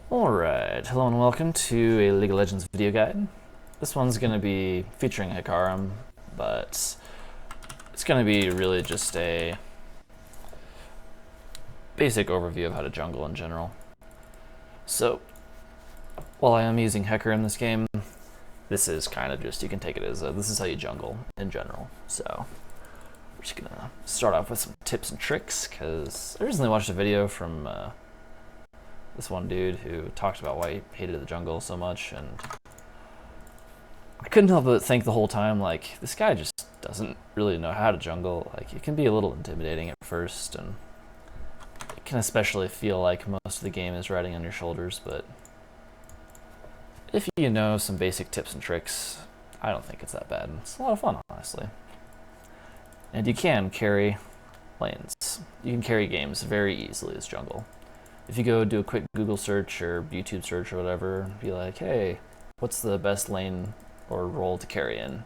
Alright, hello and welcome to a League of Legends video guide. This one's going to be featuring Hecarim, but it's going to be really just a basic overview of how to jungle in general. So, while I am using Hecarim in this game, this is kind of just, you can take it as this is how you jungle in general. So, we're just going to start off with some tips and tricks, because I recently watched a video from this one dude who talked about why he hated the jungle so much, and I couldn't help but think the whole time, like, this guy just doesn't really know how to jungle. Like, it can be a little intimidating at first, and it can especially feel like most of the game is riding on your shoulders, but if you know some basic tips and tricks, I don't think it's that bad. It's a lot of fun, honestly. And you can carry lanes. You can carry games very easily as jungle. If you go do a quick Google search or YouTube search or whatever, be like, hey, what's the best lane or role to carry in?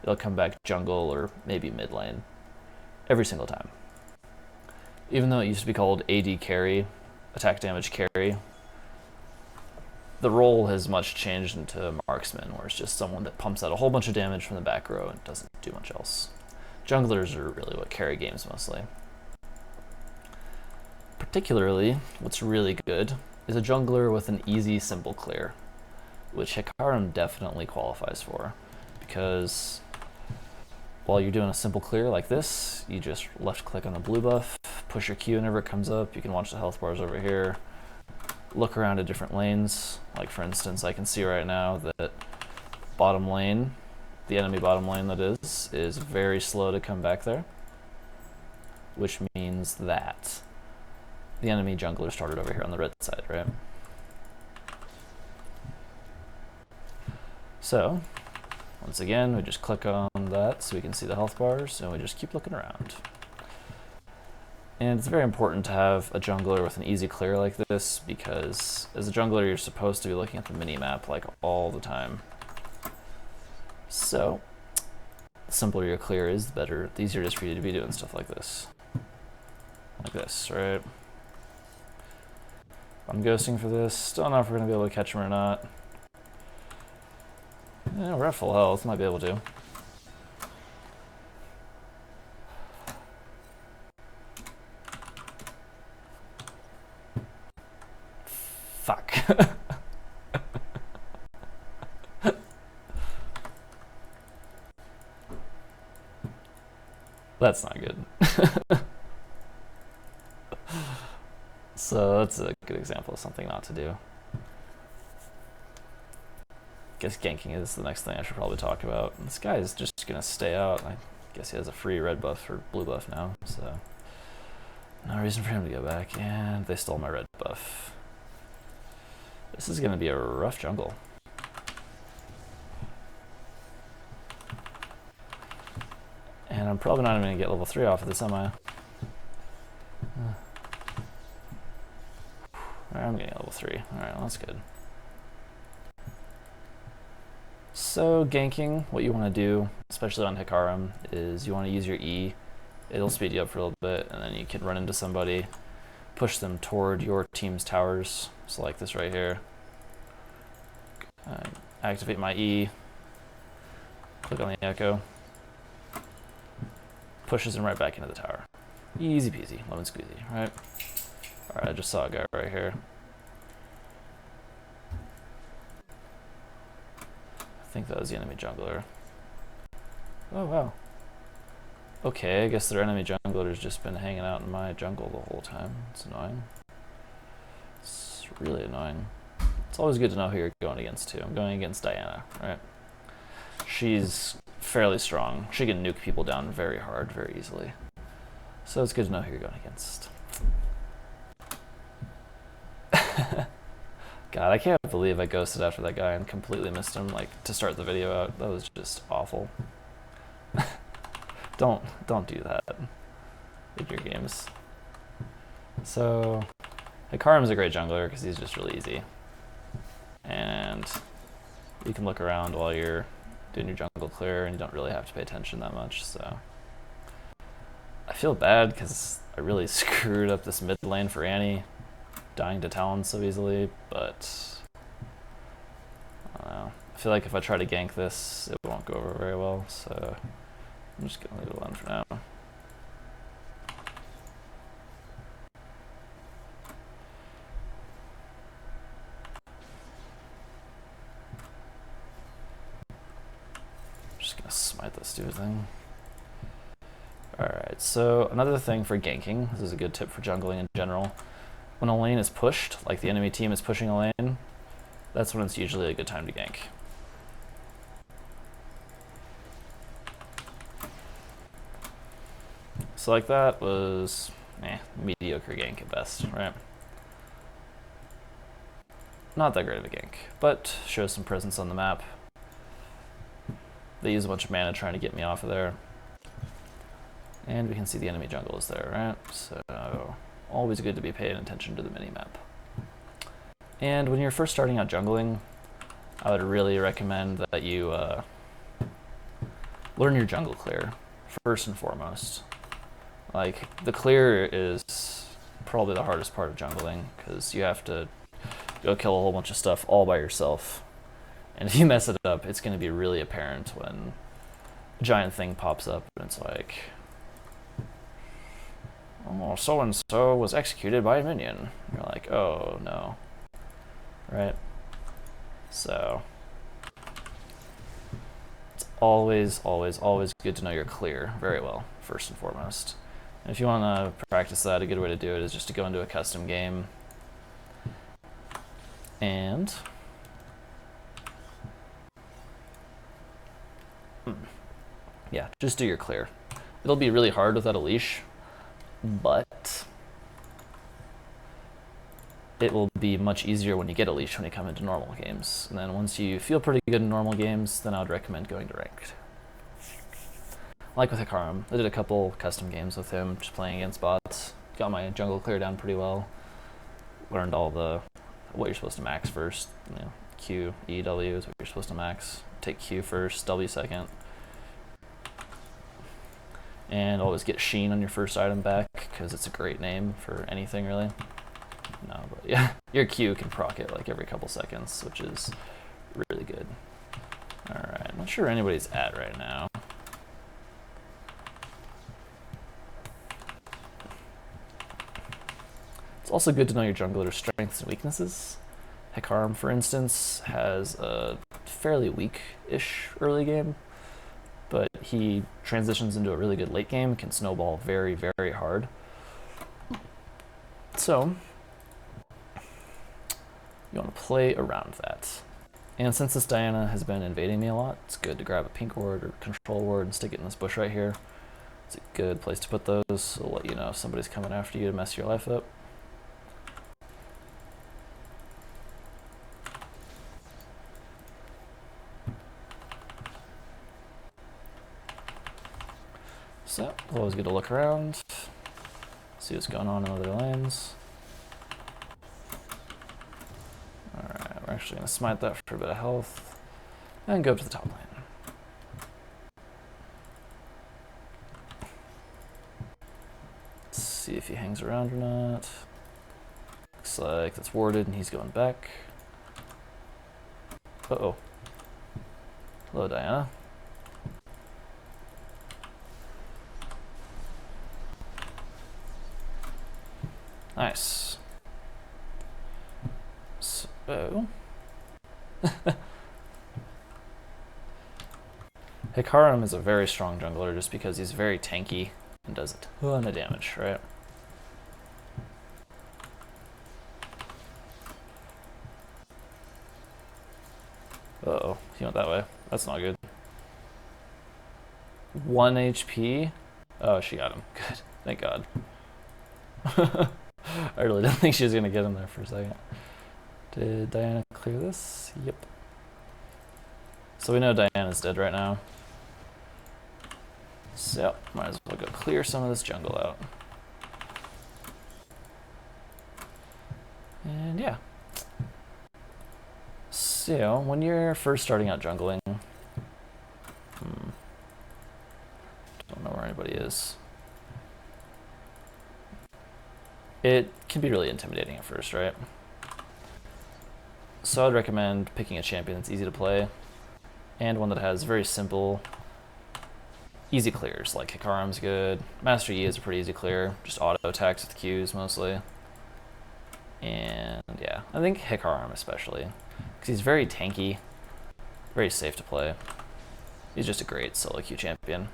It'll come back jungle or maybe mid lane every single time. Even though it used to be called AD carry, attack damage carry, the role has much changed into marksman, where it's just someone that pumps out a whole bunch of damage from the back row and doesn't do much else. Junglers are really what carry games mostly. Particularly, what's really good is a jungler with an easy, simple clear, which Hecarim definitely qualifies for, because while you're doing a simple clear like this, you just left click on the blue buff, push your Q whenever it comes up, you can watch the health bars over here, look around at different lanes. Like for instance, I can see right now that bottom lane, the enemy bottom lane that is very slow to come back there, which means that the enemy jungler started over here on the red side, right? So, once again, we just click on that so we can see the health bars, and we just keep looking around. And it's very important to have a jungler with an easy clear like this, because as a jungler, you're supposed to be looking at the mini-map like all the time. So, the simpler your clear is, the better, the easier it is for you to be doing stuff like this. Like this, right? I'm ghosting for this. Don't know if we're going to be able to catch him or not. Yeah, we're at full health. Might be able to. Fuck. That's not good. So that's a good example of something not to do. Guess ganking is the next thing I should probably talk about. This guy is just gonna stay out. I guess he has a free red buff or blue buff now, so no reason for him to go back. And they stole my red buff. This is gonna be a rough jungle. And I'm probably not even gonna get level 3 off of this, am I? I'm getting level 3. Alright, well, that's good. So, ganking, what you want to do, especially on Hecarim, is you want to use your E. It'll speed you up for a little bit, and then you can run into somebody, push them toward your team's towers. So like this right here. Activate my E, click on the echo, pushes them right back into the tower. Easy peasy, lemon squeezy, right? Alright, I just saw a guy right here. I think that was the enemy jungler. Oh wow. Okay, I guess their enemy jungler's just been hanging out in my jungle the whole time. It's annoying. It's really annoying. It's always good to know who you're going against too. I'm going against Diana, right? She's fairly strong. She can nuke people down very hard, very easily. So it's good to know who you're going against. God, I can't believe I ghosted after that guy and completely missed him, like, to start the video out. That was just awful. Don't do that with your games. So, Hecarim's a great jungler because he's just really easy. And you can look around while you're doing your jungle clear, and you don't really have to pay attention that much, so. I feel bad because I really screwed up this mid lane for Annie, dying to Talon so easily, but that. I don't know. I feel like if I try to gank this, it won't go over very well, so I'm just gonna leave it alone for now. Just gonna smite this stupid thing. Alright, so another thing for ganking, this is a good tip for jungling in general. When a lane is pushed, like the enemy team is pushing a lane, that's when it's usually a good time to gank. So like that was mediocre gank at best, right? Not that great of a gank, but shows some presence on the map. They use a bunch of mana trying to get me off of there. And we can see the enemy jungle is there, right? So always good to be paying attention to the mini-map. And when you're first starting out jungling, I would really recommend that you learn your jungle clear, first and foremost. Like, the clear is probably the hardest part of jungling, because you have to go kill a whole bunch of stuff all by yourself. And if you mess it up, it's going to be really apparent when a giant thing pops up and it's like, oh, so-and-so was executed by a minion. You're like, oh, no. Right? So, it's always, always, always good to know your clear very well, first and foremost. And if you want to practice that, a good way to do it is just to go into a custom game and yeah, just do your clear. It'll be really hard without a leash, but it will be much easier when you get a leash when you come into normal games. And then once you feel pretty good in normal games, then I would recommend going to ranked. Like with Hecarim, I did a couple custom games with him, just playing against bots. Got my jungle clear down pretty well. Learned all the what you're supposed to max first. You know, Q, E, W is what you're supposed to max. Take Q first, W second. And always get Sheen on your first item back, because it's a great name for anything, really. No, but yeah, your Q can proc it like every couple seconds, which is really good. Alright, I'm not sure where anybody's at right now. It's also good to know your jungler's strengths and weaknesses. Hecarim, for instance, has a fairly weak-ish early game, but he transitions into a really good late game, can snowball very, very hard. So, you want to play around that. And since this Diana has been invading me a lot, it's good to grab a pink ward or control ward and stick it in this bush right here. It's a good place to put those. It'll let you know if somebody's coming after you to mess your life up. So, always good to look around, see what's going on in other lanes. Alright, we're actually going to smite that for a bit of health, and go up to the top lane. Let's see if he hangs around or not. Looks like that's warded and he's going back. Uh-oh. Hello, Diana. Nice. So, Hecarim is a very strong jungler just because he's very tanky and does a ton of damage, right? Uh-oh, he went that way. That's not good. 1 HP? Oh, she got him. Good. Thank God. I really didn't think she was going to get him there for a second. Did Diana clear this? Yep. So we know Diana's dead right now. So, might as well go clear some of this jungle out. And yeah. So, when you're first starting out jungling, don't know where anybody is. It can be really intimidating at first, right? So I'd recommend picking a champion that's easy to play, and one that has very simple, easy clears, like Hikarim's good. Master Yi is a pretty easy clear, just auto attacks with Qs mostly. And yeah, I think Hikarim especially, because he's very tanky, very safe to play. He's just a great solo queue champion.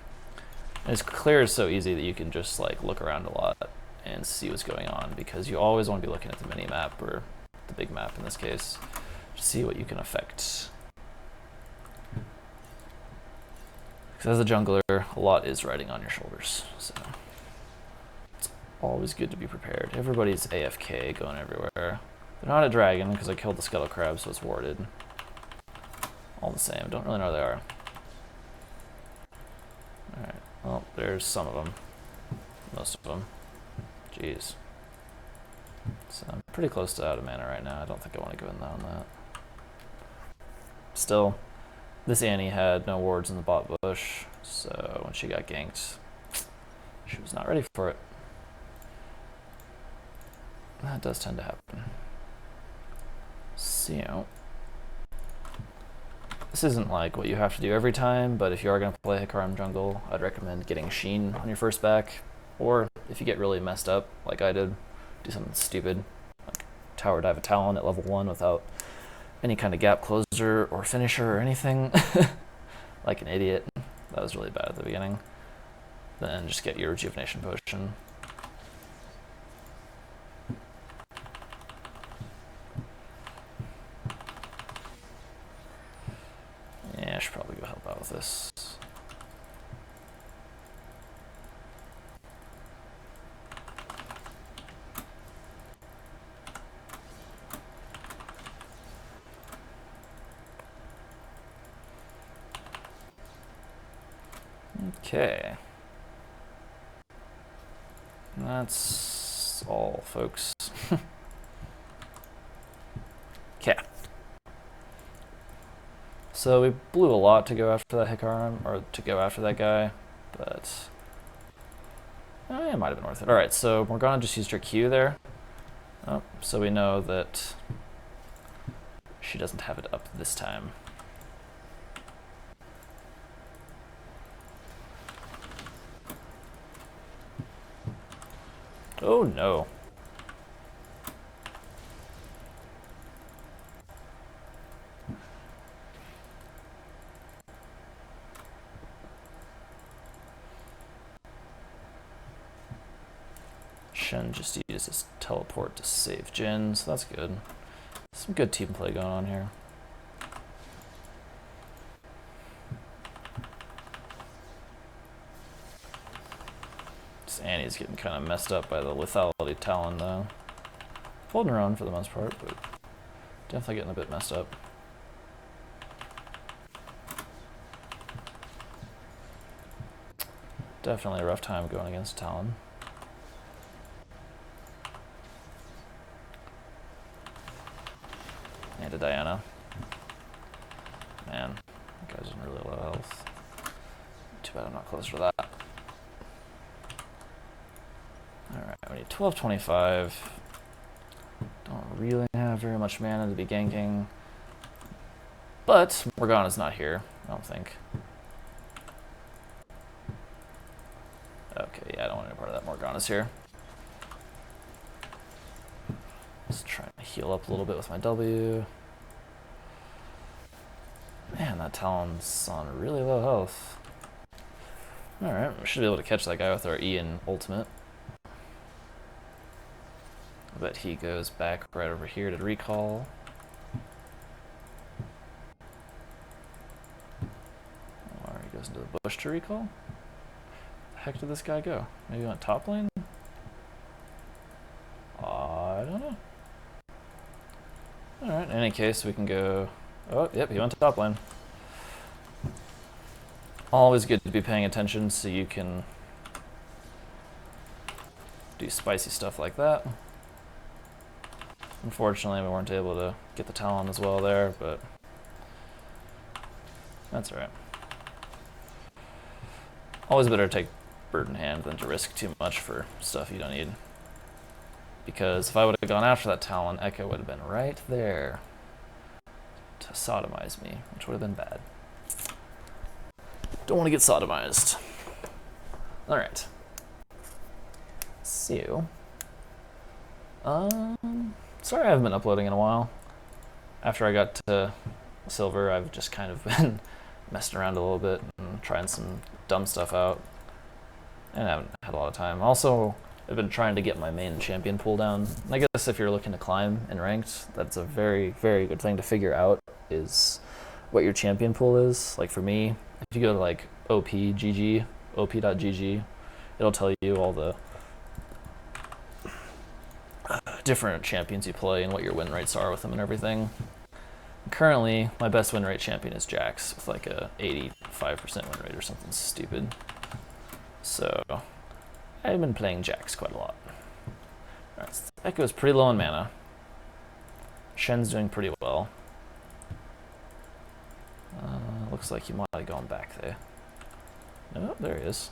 And his clear is so easy that you can just like look around a lot and see what's going on, because you always want to be looking at the mini map, or the big map in this case, to see what you can affect. Because as a jungler, a lot is riding on your shoulders, so it's always good to be prepared. Everybody's AFK going everywhere. They're not a dragon because I killed the scuttle crab, so it's warded. All the same, don't really know where they are. Alright, well, there's some of them. Most of them. Jeez. So I'm pretty close to out of mana right now. I don't think I want to go in there on that. Still, this Annie had no wards in the bot bush, so when she got ganked, she was not ready for it. That does tend to happen. So, this isn't like what you have to do every time, but if you are going to play Hikarim jungle, I'd recommend getting Sheen on your first back, or if you get really messed up, like I did, do something stupid, like tower dive a Talon at level 1 without any kind of gap closer or finisher or anything, like an idiot. That was really bad at the beginning. Then just get your rejuvenation potion. Yeah, I should probably go help out with this. Okay. That's all, folks. Okay. So we blew a lot to go after that Hikarim, or to go after that guy, but it might have been worth it. Alright, so Morgana just used her Q there. Oh, so we know that she doesn't have it up this time. Oh no. Shen just used his teleport to save Jhin, so that's good. Some good team play going on here. This Annie's getting kind of messed up by the lethality Talon though. Holding her own for the most part, but definitely getting a bit messed up. Definitely a rough time going against Talon. And a Diana. Man, that guy's in really low health. Too bad I'm not closer to that. Alright, we need 1225. Don't really have very much mana to be ganking. But Morgana's not here, I don't think. Okay, yeah, I don't want any part of that. Morgana's here. Just trying to heal up a little bit with my W. Man, that Talon's on really low health. Alright, we should be able to catch that guy with our E and ultimate. I bet he goes back right over here to recall. Or he goes into the bush to recall? Where the heck did this guy go? Maybe he went top lane? I don't know. Alright, in any case, we can go... Oh, yep, he went to top lane. Always good to be paying attention so you can do spicy stuff like that. Unfortunately, we weren't able to get the Talon as well there, but that's alright. Always better to take bird in hand than to risk too much for stuff you don't need. Because if I would have gone after that Talon, Echo would have been right there. to sodomize me, which would have been bad. Don't want to get sodomized. Alright. So, sorry I haven't been uploading in a while. After I got to silver, I've just kind of been messing around a little bit and trying some dumb stuff out. And I haven't had a lot of time. Also, I've been trying to get my main champion pool down. And I guess if you're looking to climb in ranked, that's a very, very good thing to figure out, is what your champion pool is. Like for me, if you go to like op.gg, it'll tell you all the different champions you play and what your win rates are with them and everything. Currently, my best win rate champion is Jax with like a 85% win rate or something stupid. So I've been playing Jax quite a lot. Alright, so Echo's pretty low on mana. Shen's doing pretty well. Looks like he might have gone back there. No, there he is.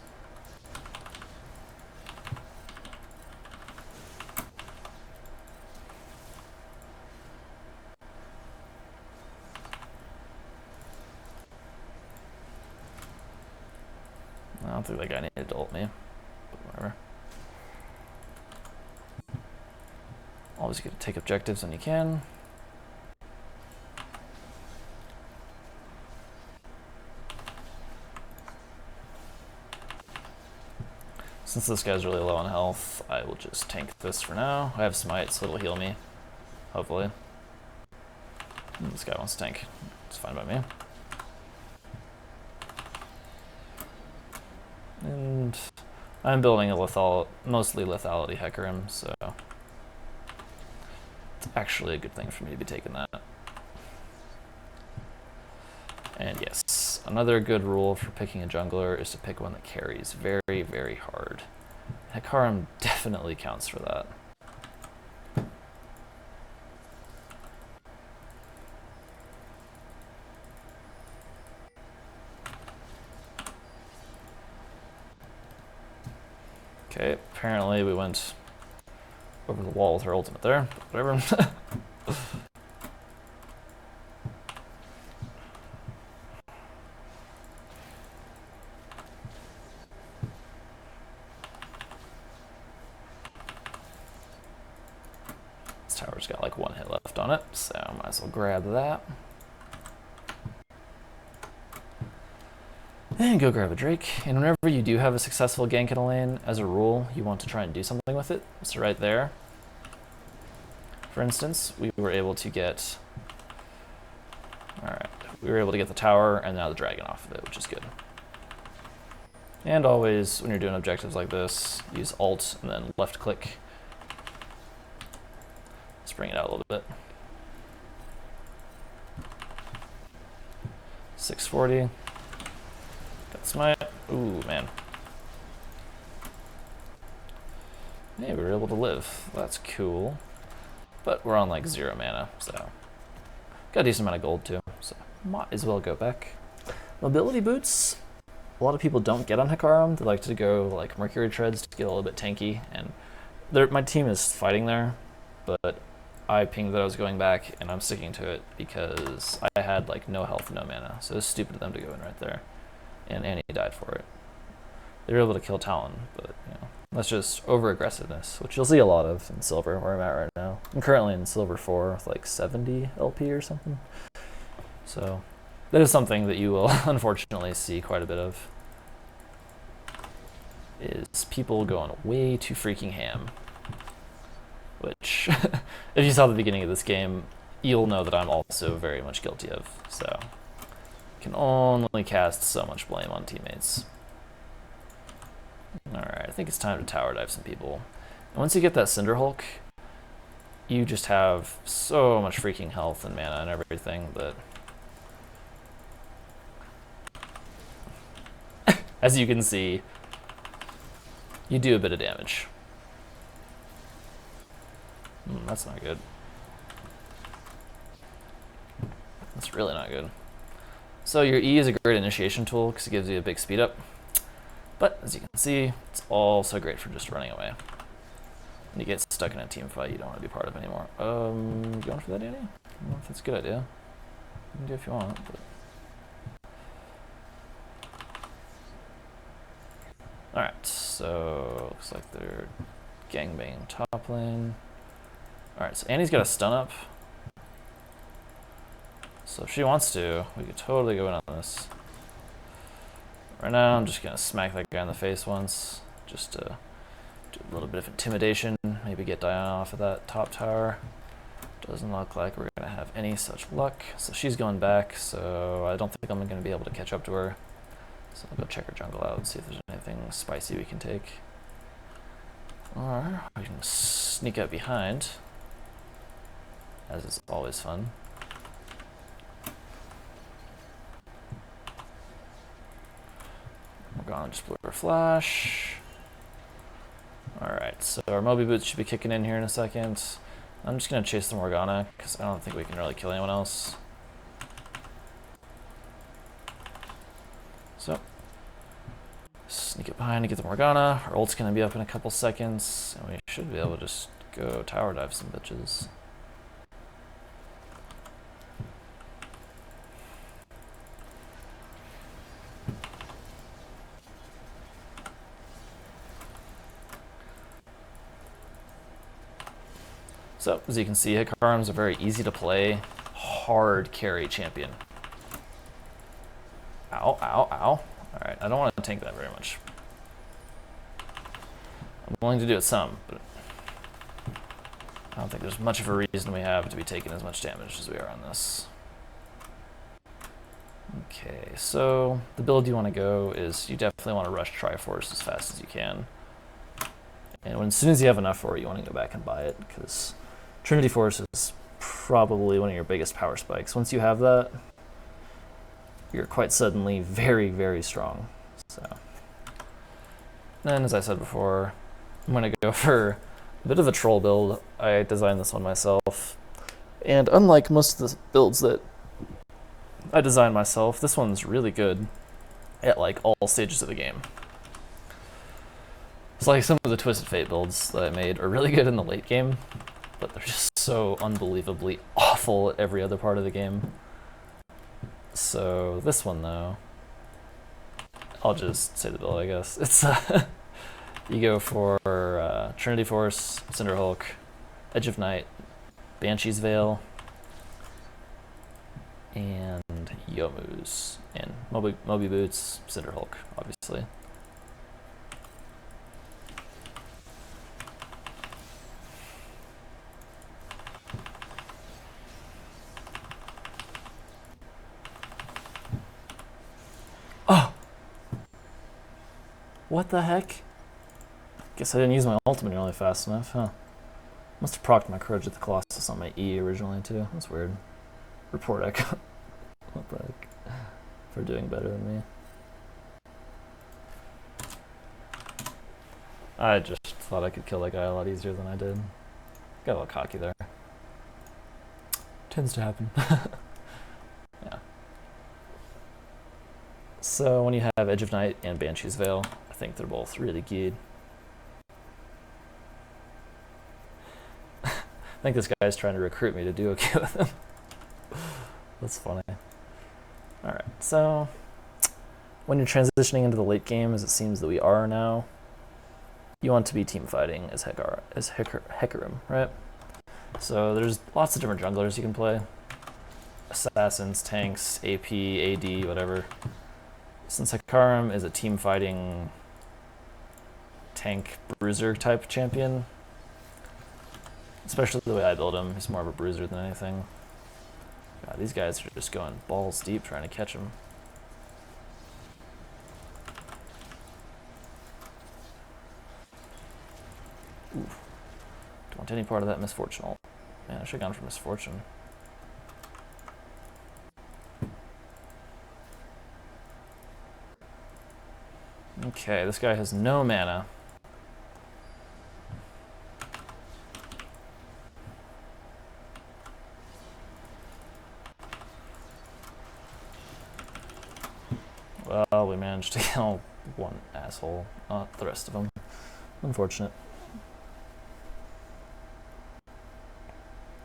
I don't think that guy needed to ult me, but whatever. Always get to take objectives when you can. Since this guy's really low on health, I will just tank this for now. I have smite, so it'll heal me, hopefully. This guy wants to tank. It's fine by me. And I'm building a mostly lethality Hecarim, so it's actually a good thing for me to be taking that. And yes, another good rule for picking a jungler is to pick one that carries very, very hard. Hecarim definitely counts for that. Okay, apparently we went over the wall with our ultimate there, but whatever. This tower's got like one hit left on it, so I might as well grab that. And go grab a Drake. And whenever you do have a successful gank in a lane, as a rule, you want to try and do something with it. So right there, for instance, we were able to get, we were able to get the tower and now the dragon off of it, which is good. And always, when you're doing objectives like this, use Alt and then left click. Let's bring it out a little bit. 640. Got smite. Ooh, man. Hey, we were able to live. That's cool. But we're on like 0 mana, so got a decent amount of gold too, so might as well go back. Mobility boots. A lot of people don't get on Hecarim. They like to go like Mercury Treads to get a little bit tanky, and my team is fighting there, but I pinged that I was going back, and I'm sticking to it because I had like no health, no mana, so it's stupid of them to go in right there. And Annie died for it. They were able to kill Talon, but you know, that's just over-aggressiveness, which you'll see a lot of in Silver, where I'm at right now. I'm currently in Silver 4 with like 70 LP or something. So that is something that you will unfortunately see quite a bit of, is people going way too freaking ham. Which, if you saw the beginning of this game, you'll know that I'm also very much guilty of, so can only cast so much blame on teammates. Alright, I think it's time to tower dive some people. And once you get that Cinder Hulk, you just have so much freaking health and mana and everything that, as you can see, you do a bit of damage. That's not good. That's really not good. So your E is a great initiation tool because it gives you a big speed up. But as you can see, it's also great for just running away. When you get stuck in a team fight you don't want to be part of anymore. You going for that, Danny? I don't know if that's a good idea. You can do if you want, but... Alright, so looks like they're gangbanging top lane. Alright, so Annie's got a stun up. So if she wants to, we could totally go in on this. Right now, I'm just gonna smack that guy in the face once, just to do a little bit of intimidation, maybe get Diana off of that top tower. Doesn't look like we're gonna have any such luck. So she's going back, so I don't think I'm gonna be able to catch up to her. So I'll go check her jungle out and see if there's anything spicy we can take. Or we can sneak out behind, as is always fun. Morgana just blew her flash. Alright, so our Moby Boots should be kicking in here in a second. I'm just going to chase the Morgana, because I don't think we can really kill anyone else. So, sneak it behind to get the Morgana. Our ult's going to be up in a couple seconds, and we should be able to just go tower dive some bitches. So, as you can see, Hecarim's a very easy to play, hard carry champion. Ow, ow, ow. Alright, I don't want to tank that very much. I'm willing to do it some, but I don't think there's much of a reason we have to be taking as much damage as we are on this. Okay, so the build you want to go is you definitely want to rush Triforce as fast as you can. And as soon as you have enough for it, you want to go back and buy it, because Trinity Force is probably one of your biggest power spikes. Once you have that, you're quite suddenly very, very strong. So, then, as I said before, I'm going to go for a bit of a troll build. I designed this one myself, and unlike most of the builds that I designed myself, this one's really good at like all stages of the game. It's like some of the Twisted Fate builds that I made are really good in the late game, but they're just so unbelievably awful at every other part of the game. So this one though, I'll just say the build, I guess. It's you go for Trinity Force, Cinderhulk, Edge of Night, Banshee's Veil, and Youmuu's, and Moby Boots, Cinderhulk, obviously. Oh! What the heck? Guess I didn't use my ultimate nearly fast enough, huh? Must have procced my Courage of the Colossus on my E originally too. That's weird. Report Echo. What the heck? For doing better than me. I just thought I could kill that guy a lot easier than I did. Got a little cocky there. Tends to happen. Yeah. So when you have Edge of Night and Banshee's Veil, I think they're both really good. I think this guy's trying to recruit me to do okay with him. That's funny. Alright, so when you're transitioning into the late game, as it seems that we are now, you want to be team fighting as Hecarim, right? So there's lots of different junglers you can play. Assassins, tanks, AP, AD, whatever. Since Hecarim is a team fighting tank bruiser type champion, especially the way I build him, he's more of a bruiser than anything. God, these guys are just going balls deep trying to catch him. Oof. Don't want any part of that misfortune ult. Man, I should have gone for misfortune. Okay, this guy has no mana. Well, we managed to kill one asshole, not the rest of them. Unfortunate.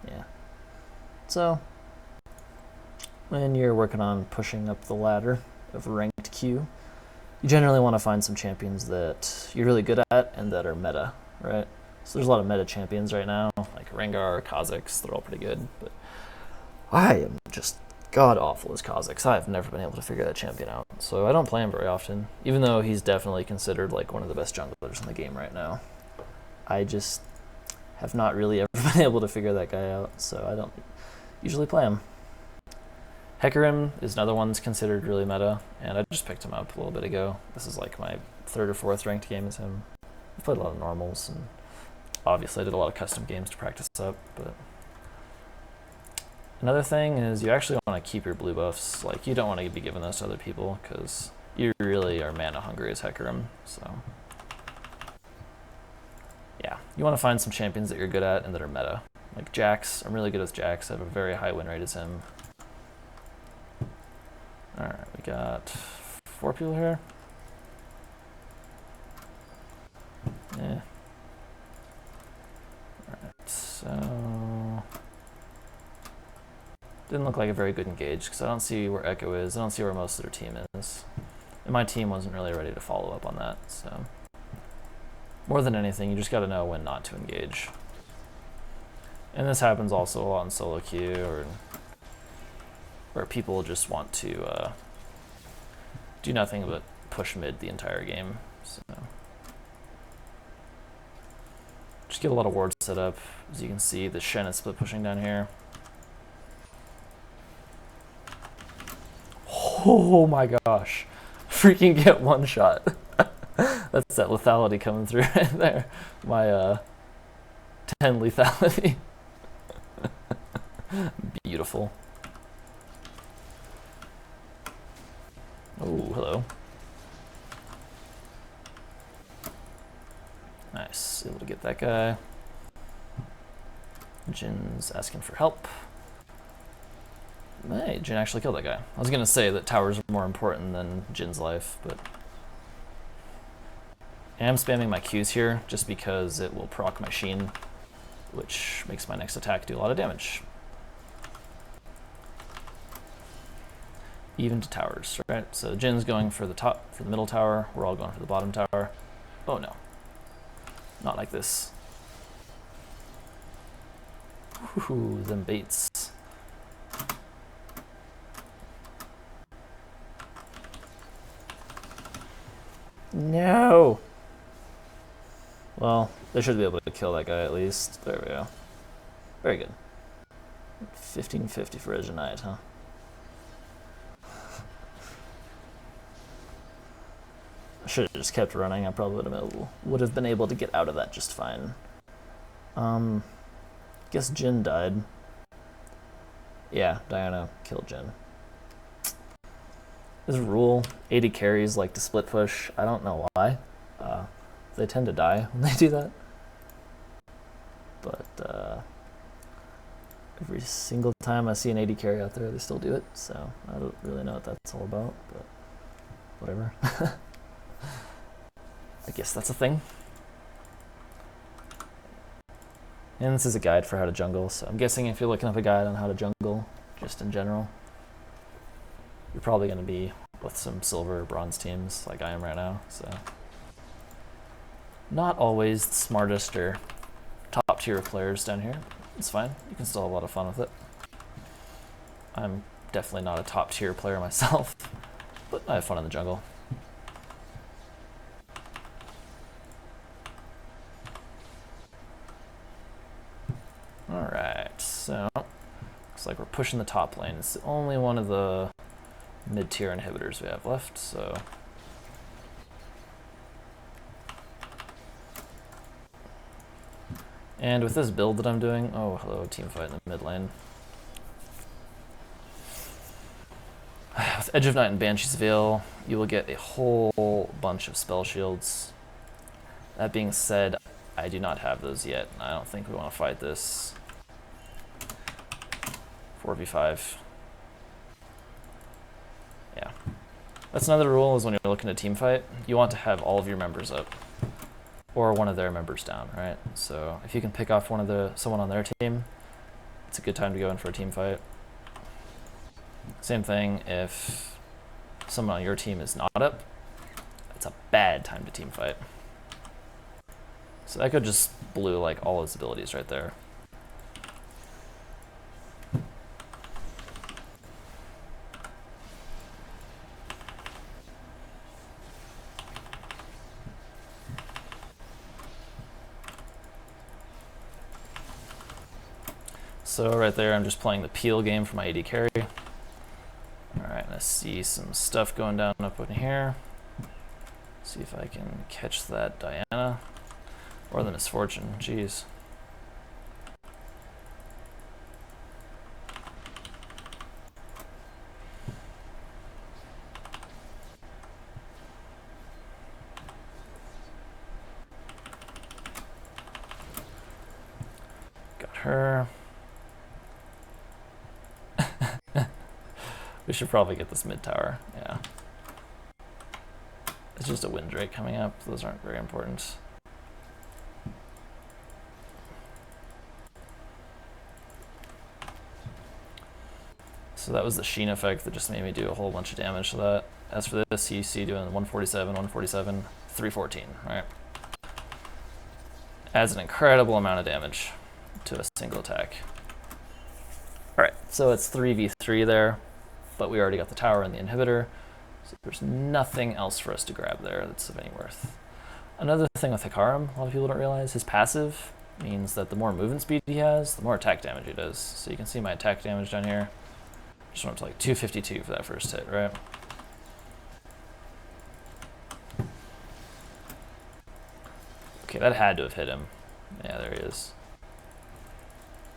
Yeah. So, when you're working on pushing up the ladder of ranked queue, you generally want to find some champions that you're really good at and that are meta, right? So there's a lot of meta champions right now, like Rengar, Kha'Zix, they're all pretty good, but I am just god-awful as Kha'Zix. I've never been able to figure that champion out, so I don't play him very often, even though he's definitely considered like one of the best junglers in the game right now. I just have not really ever been able to figure that guy out, so I don't usually play him. Hecarim is another one that's considered really meta, and I just picked him up a little bit ago. This is like my 3rd or 4th ranked game as him. I've played a lot of normals, and obviously I did a lot of custom games to practice up, but another thing is you actually want to keep your blue buffs. Like, you don't want to be giving those to other people, because you really are mana hungry as Hecarim, so yeah, you want to find some champions that you're good at and that are meta. Like Jax, I'm really good with Jax. I have a very high win rate as him. Alright, we got 4 people here. Yeah. Alright, so didn't look like a very good engage because I don't see where Echo is. I don't see where most of their team is. And my team wasn't really ready to follow up on that, so more than anything, you just got to know when not to engage. And this happens also a lot in solo queue, or where people just want to do nothing but push mid the entire game. So just get a lot of wards set up. As you can see, the Shen is split pushing down here. Oh my gosh. Freaking get one shot. That's that lethality coming through right there. My 10 lethality. Beautiful. Oh, hello. Nice, able to get that guy. Jin's asking for help. Hey, Jin actually killed that guy. I was gonna say that towers are more important than Jin's life, but I am spamming my Qs here just because it will proc my Sheen, which makes my next attack do a lot of damage. Even to towers, right? So Jin's going for the top, for the middle tower. We're all going for the bottom tower. Oh no, not like this. Ooh, them baits. No. Well, they should be able to kill that guy at least. There we go. Very good. 1550 for Edge of Night, huh? I should have just kept running. I probably would have been able to get out of that just fine. Guess Jin died. Yeah, Diana killed Jin. There's a rule, 80 carries like to split push. I don't know why. They tend to die when they do that. But every single time I see an 80 carry out there, they still do it. So I don't really know what that's all about, but whatever. I guess that's a thing. And this is a guide for how to jungle, so I'm guessing if you're looking up a guide on how to jungle, just in general, you're probably going to be with some silver or bronze teams like I am right now, so not always the smartest or top tier players down here. It's fine, you can still have a lot of fun with it. I'm definitely not a top tier player myself, but I have fun in the jungle. Alright, so looks like we're pushing the top lane. It's the only one of the mid-tier inhibitors we have left, so and with this build that I'm doing, oh hello, team fight in the mid lane. With Edge of Night and Banshee's Veil, you will get a whole bunch of spell shields. That being said, I do not have those yet. I don't think we want to fight this 4v5. Yeah. That's another rule, is when you're looking to team fight, you want to have all of your members up. Or one of their members down, right? So if you can pick off someone on their team, it's a good time to go in for a team fight. Same thing if someone on your team is not up. It's a bad time to team fight. So that could just blew like all his abilities right there. So right there, I'm just playing the peel game for my AD carry. All right, I see some stuff going down up in here. See if I can catch that Diana. Or the Misfortune, jeez. Got her. We should probably get this mid tower, yeah. It's just a Wind Drake coming up, those aren't very important. So that was the Sheen effect that just made me do a whole bunch of damage to that. As for this, you see doing 147, 147, 314, right? Adds an incredible amount of damage to a single attack. All right, so it's 3v3 there, but we already got the tower and the inhibitor, so there's nothing else for us to grab there that's of any worth. Another thing with Hecarim, a lot of people don't realize, his passive means that the more movement speed he has, the more attack damage he does. So you can see my attack damage down here. Just went up to like 252 for that first hit, right? Okay, that had to have hit him. Yeah, there he is.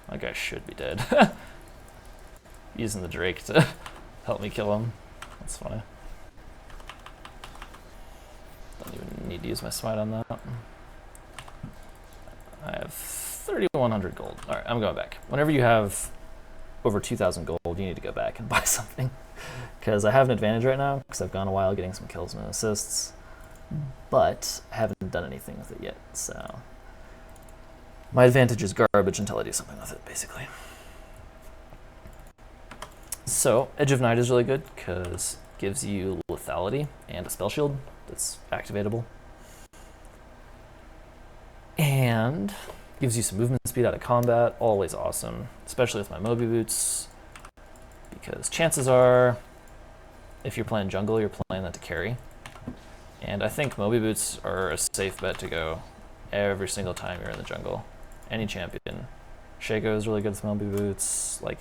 That guy should be dead. Using the Drake to help me kill him. That's funny. Don't even need to use my smite on that. I have 3,100 gold. All right, I'm going back. Whenever you have over 2,000 gold, you need to go back and buy something. Because I have an advantage right now, because I've gone a while getting some kills and assists. But I haven't done anything with it yet, so my advantage is garbage until I do something with it, basically. So Edge of Night is really good because it gives you lethality and a spell shield that's activatable. And gives you some movement speed out of combat, always awesome, especially with my Moby Boots, because chances are, if you're playing jungle, you're playing that to carry. And I think Moby Boots are a safe bet to go every single time you're in the jungle. Any champion. Shaco is really good with Moby Boots. Like,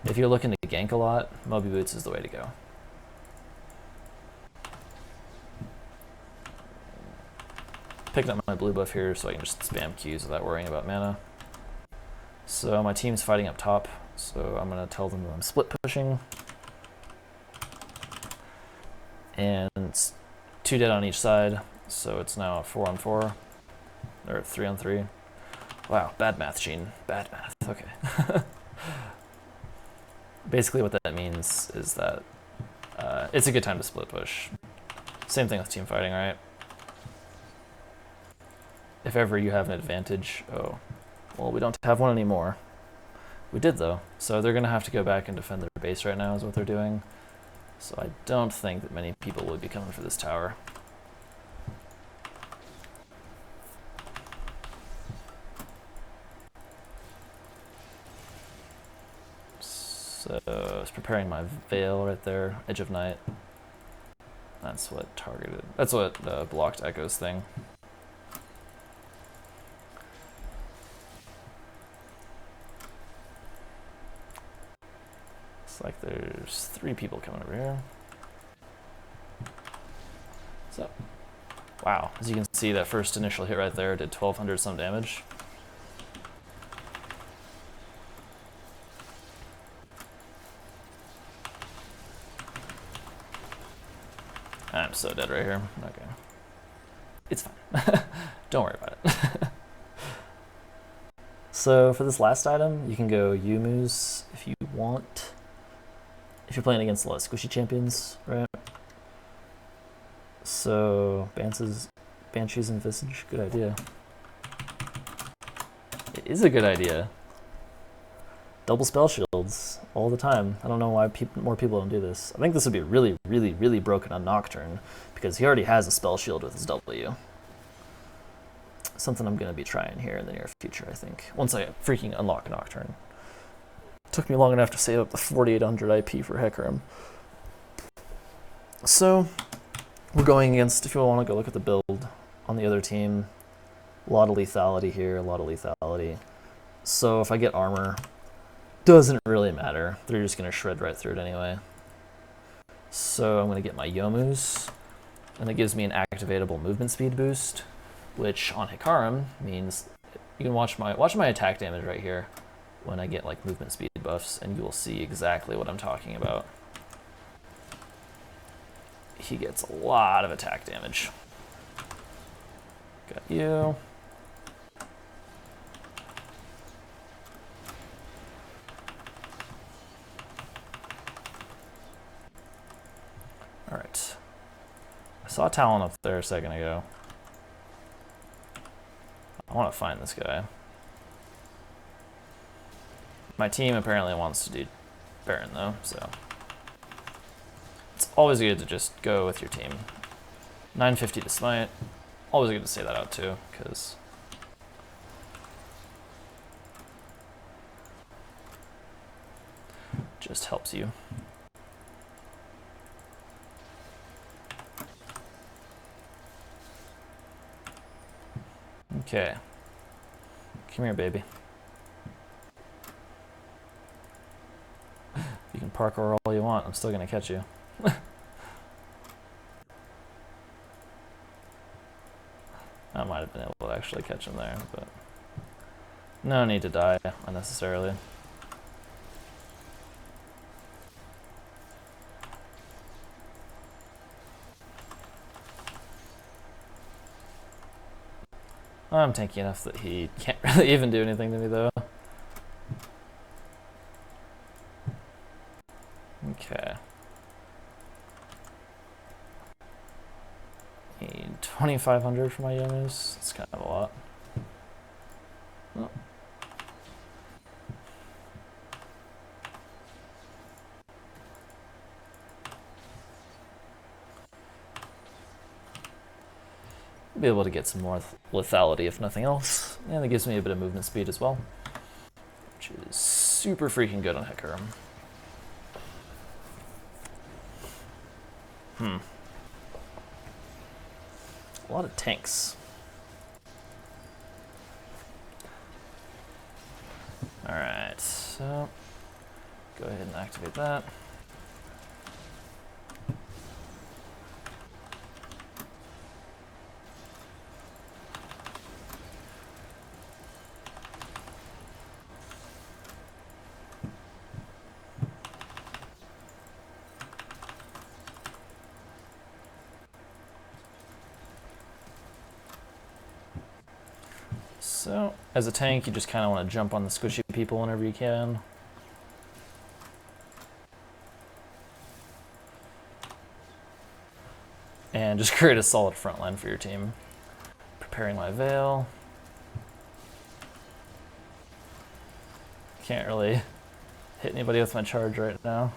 if you're looking to gank a lot, Moby Boots is the way to go. Picking up my blue buff here so I can just spam Qs without worrying about mana. So my team's fighting up top, so I'm going to tell them that I'm split pushing. And it's 2 dead on each side, so it's now a 4-on-4, or 3-on-3. Wow, bad math, Sheen. Bad math, okay. Basically what that means is that it's a good time to split push. Same thing with team fighting, right? If ever you have an advantage, oh, well, we don't have one anymore. We did, though. So they're going to have to go back and defend their base right now is what they're doing. So I don't think that many people would be coming for this tower. So I was preparing my Veil right there, Edge of Night. That's what targeted. That's what blocked Echo's thing. Looks like there's 3 people coming over here. So, wow, as you can see, that first initial hit right there did 1,200 some damage. I'm so dead right here. Okay. It's fine. Don't worry about it. So for this last item, you can go Yumu's if you want. If you're playing against a lot of squishy champions, right? So Banshees and Visage, good idea. It is a good idea. double spell shields all the time. I don't know why more people don't do this. I think this would be really, really, really broken on Nocturne because he already has a spell shield with his W. Something I'm going to be trying here in the near future, I think. Once I freaking unlock Nocturne. Took me long enough to save up the 4800 IP for Hecarim. So, we're going against, if you want to go look at the build on the other team, a lot of lethality here, a lot of lethality. So if I get armor, doesn't really matter. They're just going to shred right through it anyway. So I'm going to get my Youmuu's, and it gives me an activatable movement speed boost, which on Hecarim means you can watch my attack damage right here when I get like movement speed buffs, and you will see exactly what I'm talking about. He gets a lot of attack damage. Got you. Alright. I saw Talon up there a second ago. I want to find this guy. My team apparently wants to do Baron though, so it's always good to just go with your team. 950 to smite. Always good to say that out too, because it just helps you. Okay. Come here, baby. You can parkour all you want. I'm still going to catch you. I might have been able to actually catch him there, but no need to die unnecessarily. I'm tanky enough that he can't really even do anything to me though. Okay. Need 2,500 for my Youmuu's. It's kind of a lot. Oh. Be able to get some more lethality if nothing else, and it gives me a bit of movement speed as well, which is super freaking good on Hecarim. A lot of tanks. Alright, so go ahead and activate that. So, as a tank, you just kind of want to jump on the squishy people whenever you can. And just create a solid front line for your team. Preparing my Veil. Can't really hit anybody with my charge right now.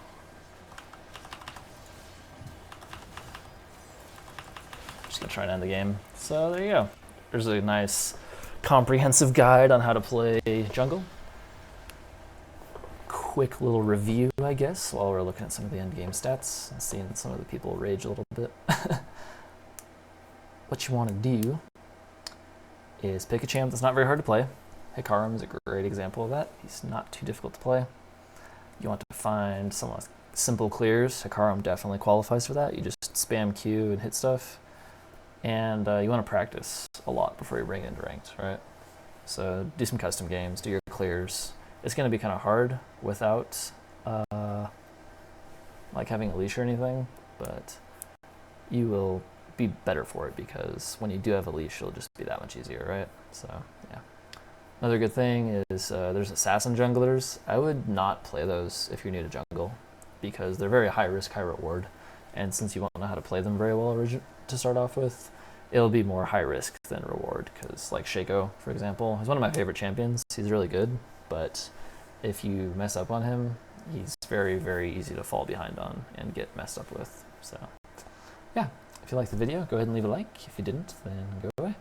Just gonna try and end the game. So there you go. There's a nice comprehensive guide on how to play jungle. Quick little review, I guess, while we're looking at some of the end game stats and seeing some of the people rage a little bit. What you want to do is pick a champ that's not very hard to play. Hecarim is a great example of that. He's not too difficult to play. You want to find some simple clears. Hecarim definitely qualifies for that. You just spam Q and hit stuff. And you want to practice a lot before you bring it into ranked, right? So do some custom games, do your clears. It's going to be kind of hard without like having a leash or anything, but you will be better for it because when you do have a leash, it'll just be that much easier, right? So yeah. Another good thing is there's assassin junglers. I would not play those if you're new to jungle because they're very high risk, high reward. And since you won't know how to play them very well to start off with, it'll be more high risk than reward. Because like Shaco, for example, is one of my favorite champions. He's really good, but if you mess up on him, he's very, very easy to fall behind on and get messed up with. So yeah, if you liked the video, go ahead and leave a like. If you didn't, then go away.